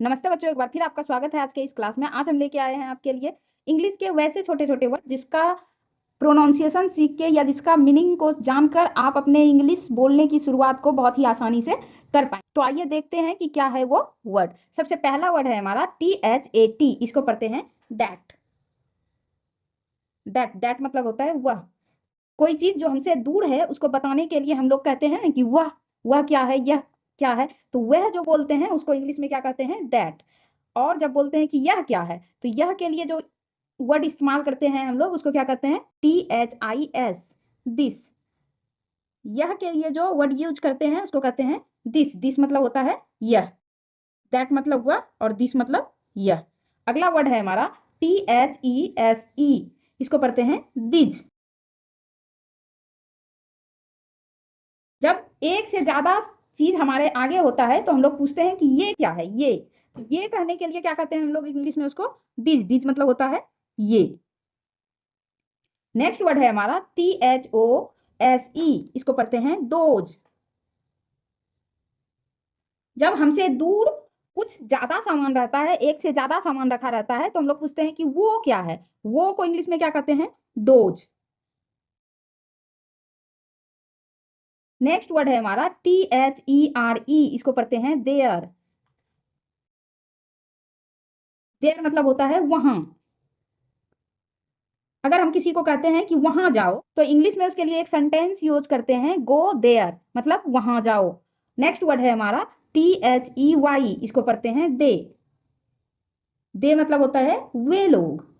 नमस्ते बच्चों, एक बार फिर आपका स्वागत है आज के इस क्लास में। आज हम लेके आए हैं आपके लिए इंग्लिश के वैसे छोटे छोटे वर्ड जिसका प्रोनाउंसिएशन सीख के या जिसका मीनिंग को जानकर आप अपने इंग्लिश बोलने की शुरुआत को बहुत ही आसानी से कर पाए। तो आइए देखते हैं कि क्या है वो वर्ड। सबसे पहला वर्ड है हमारा THAT। इसको पढ़ते हैं दैट। दैट दैट मतलब होता है वह। कोई चीज जो हमसे दूर है उसको बताने के लिए हम लोग कहते हैं कि वह क्या है, यह क्या है। तो वह जो बोलते हैं उसको इंग्लिश में क्या कहते हैं, दैट। और जब बोलते हैं कि यह क्या है, तो यह के लिए जो वर्ड इस्तेमाल करते हैं हम लोग उसको क्या कहते हैं, THIS, दिस। यह के लिए जो वर्ड यूज करते हैं उसको कहते हैं दिस। दिस मतलब होता है यह, दैट मतलब वह, और दिस मतलब यह। अगला वर्ड है हमारा THESE। इसको पढ़ते हैं दिज। जब एक से ज्यादा चीज हमारे आगे होता है तो हम लोग पूछते हैं कि ये क्या है, ये। तो ये कहने के लिए क्या कहते हैं हम लोग इंग्लिश में उसको दिस। दिस मतलब होता है ये। नेक्स्ट वर्ड है हमारा THOSE। इसको पढ़ते हैं दोज। जब हमसे दूर कुछ ज्यादा सामान रहता है, एक से ज्यादा सामान रखा रहता है, तो हम लोग पूछते हैं कि वो क्या है। वो को इंग्लिश में क्या कहते हैं, दोज। नेक्स्ट वर्ड है हमारा THERE। इसको पढ़ते हैं देयर। देयर मतलब होता है वहां। अगर हम किसी को कहते हैं कि वहां जाओ, तो इंग्लिश में उसके लिए एक सेंटेंस यूज करते हैं, गो देयर, मतलब वहां जाओ। नेक्स्ट वर्ड है हमारा THEY। इसको पढ़ते हैं दे। दे मतलब होता है वे लोग।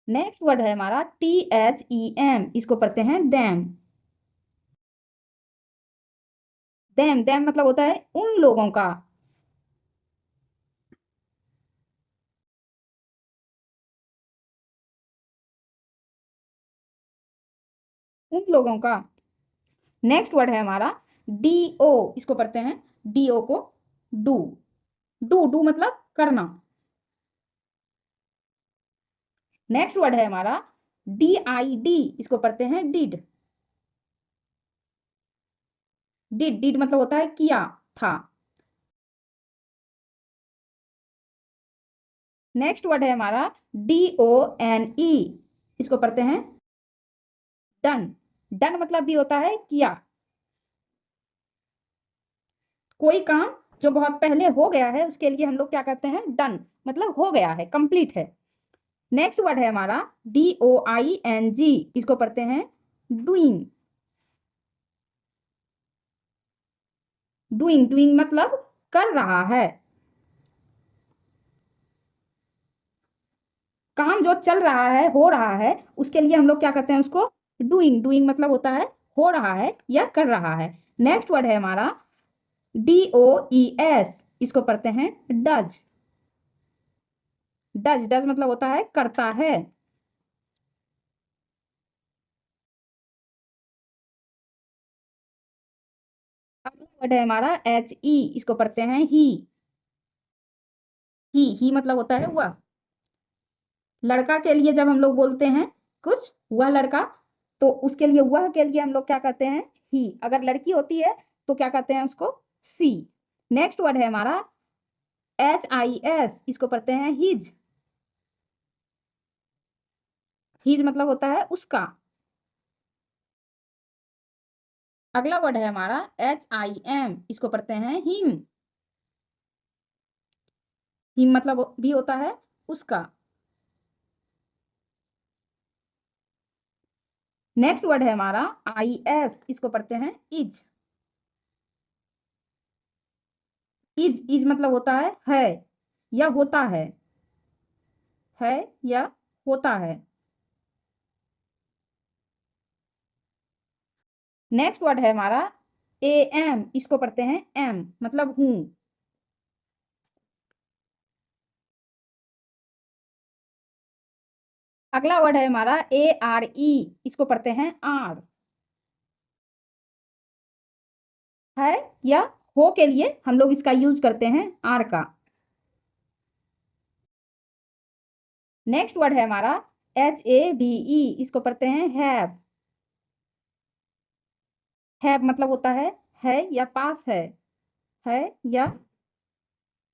नेक्स्ट वर्ड है हमारा THEM। इसको पढ़ते हैं देम। देम देम मतलब होता है उन लोगों का। उन लोगों का। नेक्स्ट वर्ड है हमारा DO। इसको पढ़ते हैं DO को डू। डू डू मतलब करना। नेक्स्ट वर्ड है हमारा DID। इसको पढ़ते हैं डिड। डिड डिड मतलब होता है किया, था। नेक्स्ट वर्ड है हमारा DONE। इसको पढ़ते हैं डन। डन मतलब भी होता है किया। कोई काम जो बहुत पहले हो गया है उसके लिए हम लोग क्या कहते हैं, डन, मतलब हो गया है, कंप्लीट है। नेक्स्ट वर्ड है हमारा DOING। इसको पढ़ते हैं डूइंग। डूइंग डूइंग मतलब कर रहा है। काम जो चल रहा है, हो रहा है, उसके लिए हम लोग क्या कहते हैं उसको, डूइंग। डूइंग मतलब होता है हो रहा है या कर रहा है। नेक्स्ट वर्ड है हमारा DOES। इसको पढ़ते हैं डज। डज डज मतलब होता है करता है। अगला वर्ड है हमारा HE। इसको पढ़ते हैं ही मतलब होता है वह। लड़का के लिए जब हम लोग बोलते हैं कुछ, वह लड़का, तो उसके लिए वह के लिए हम लोग क्या कहते हैं, ही। अगर लड़की होती है तो क्या कहते हैं उसको, सी। नेक्स्ट वर्ड है हमारा HIS। इसको पढ़ते हैं हिज। हिज मतलब होता है उसका। अगला वर्ड है हमारा HIM। इसको पढ़ते हैं हिम। हिम मतलब भी होता है उसका। नेक्स्ट वर्ड है हमारा IS। इसको पढ़ते हैं इज। इज मतलब होता है या होता है या होता है। नेक्स्ट वर्ड है हमारा AM। इसको पढ़ते हैं एम, मतलब हूं। अगला वर्ड है हमारा ARE। इसको पढ़ते हैं आर। है या हो के लिए हम लोग इसका यूज करते हैं आर का। नेक्स्ट वर्ड है हमारा HAVE। इसको पढ़ते हैं हैव। हैव मतलब होता है है या पास है या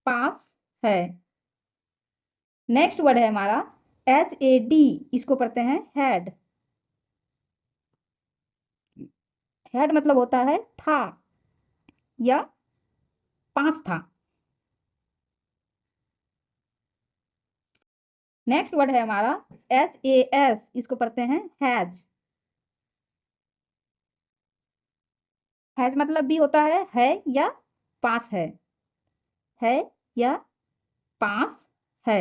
पास है। नेक्स्ट वर्ड है हमारा HAD, इसको पढ़ते हैं हैड। हैड मतलब होता है था या पास था। नेक्स्ट वर्ड है हमारा HAS, इसको पढ़ते हैं हैज। हैज मतलब भी होता है या पास है या पास है।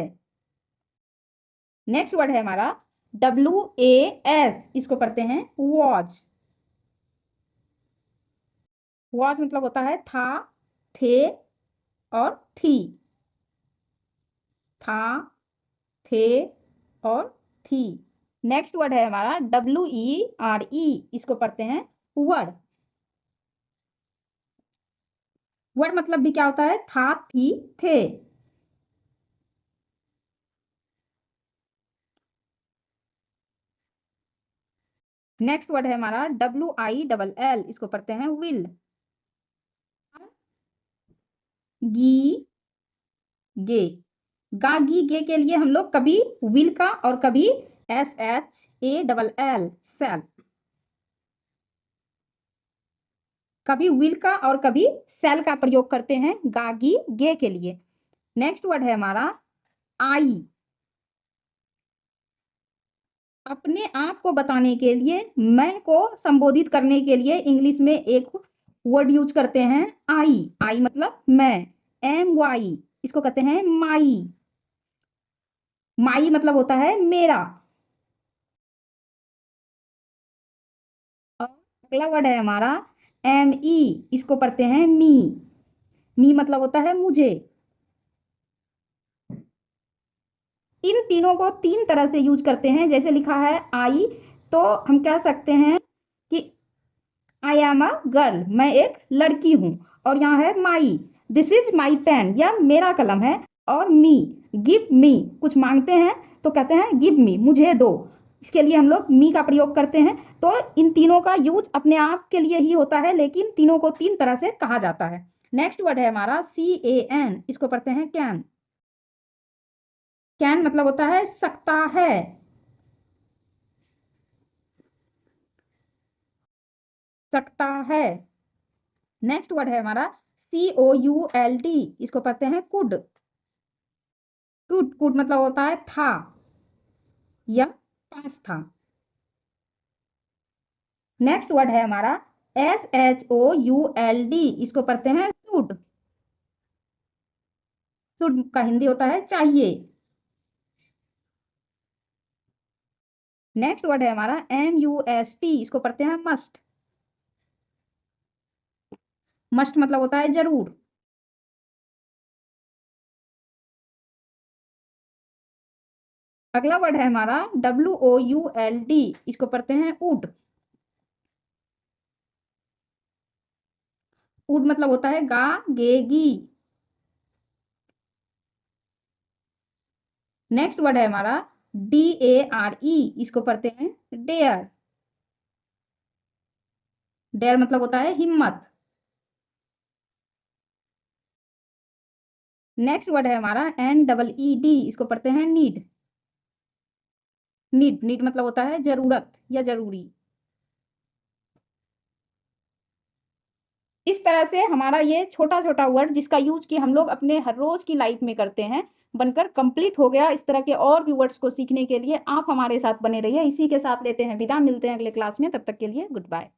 नेक्स्ट वर्ड है हमारा WAS, इसको पढ़ते हैं वॉज। वॉज मतलब होता है था, थे और थी। था, थे और थी। नेक्स्ट वर्ड है हमारा WERE, इसको पढ़ते हैं वर्ड। वर्ड मतलब भी क्या होता है था, थी, थे। नेक्स्ट वर्ड है हमारा WILL, इसको पढ़ते हैं विल। गी, गे। गा, गी, गे के लिए हम लोग कभी विल का और कभी SHALL सेल, कभी विल का और कभी सेल का प्रयोग करते हैं गागी गे के लिए। नेक्स्ट वर्ड है हमारा आई। अपने आप को बताने के लिए, मैं को संबोधित करने के लिए इंग्लिश में एक वर्ड यूज करते हैं आई मतलब मैं। MY, इसको कहते हैं माई। माई मतलब होता है मेरा। और अगला वर्ड है हमारा ME, इसको पढ़ते हैं मी मतलब होता है मुझे। इन तीनों को तीन तरह से यूज करते हैं। जैसे लिखा है आई, तो हम कह सकते हैं कि आई एम अ गर्ल, मैं एक लड़की हूं। और यहाँ है माई, दिस इज माई पेन, यह मेरा कलम है। और मी, गिव मी, कुछ मांगते हैं तो कहते हैं गिव मी, मुझे दो। इसके लिए हम लोग मी का प्रयोग करते हैं। तो इन तीनों का यूज अपने आप के लिए ही होता है, लेकिन तीनों को तीन तरह से कहा जाता है। नेक्स्ट वर्ड है हमारा CAN, इसको पढ़ते हैं कैन। कैन मतलब होता है सकता है। सकता है। नेक्स्ट वर्ड है हमारा COULD, इसको पढ़ते हैं कुड। कुड मतलब होता है था या पास था। नेक्स्ट वर्ड है हमारा SHOULD, इसको पढ़ते हैं शुड। शुड का हिंदी होता है चाहिए। नेक्स्ट वर्ड है हमारा MUST, इसको पढ़ते हैं मस्ट। मस्ट मतलब होता है जरूर। अगला वर्ड है हमारा WOULD, इसको पढ़ते हैं वुड। वुड मतलब होता है गा, गेगी। नेक्स्ट वर्ड है हमारा DARE, इसको पढ़ते हैं डेयर। डेयर मतलब होता है हिम्मत। नेक्स्ट वर्ड है हमारा NEED, इसको पढ़ते हैं नीड। नीड मतलब होता है जरूरत या जरूरी। इस तरह से हमारा ये छोटा छोटा वर्ड जिसका यूज कि हम लोग अपने हर रोज की लाइफ में करते हैं बनकर कंप्लीट हो गया। इस तरह के और भी वर्ड्स को सीखने के लिए आप हमारे साथ बने रहिए। इसी के साथ लेते हैं विदा, मिलते हैं अगले क्लास में, तब तक के लिए गुड बाय।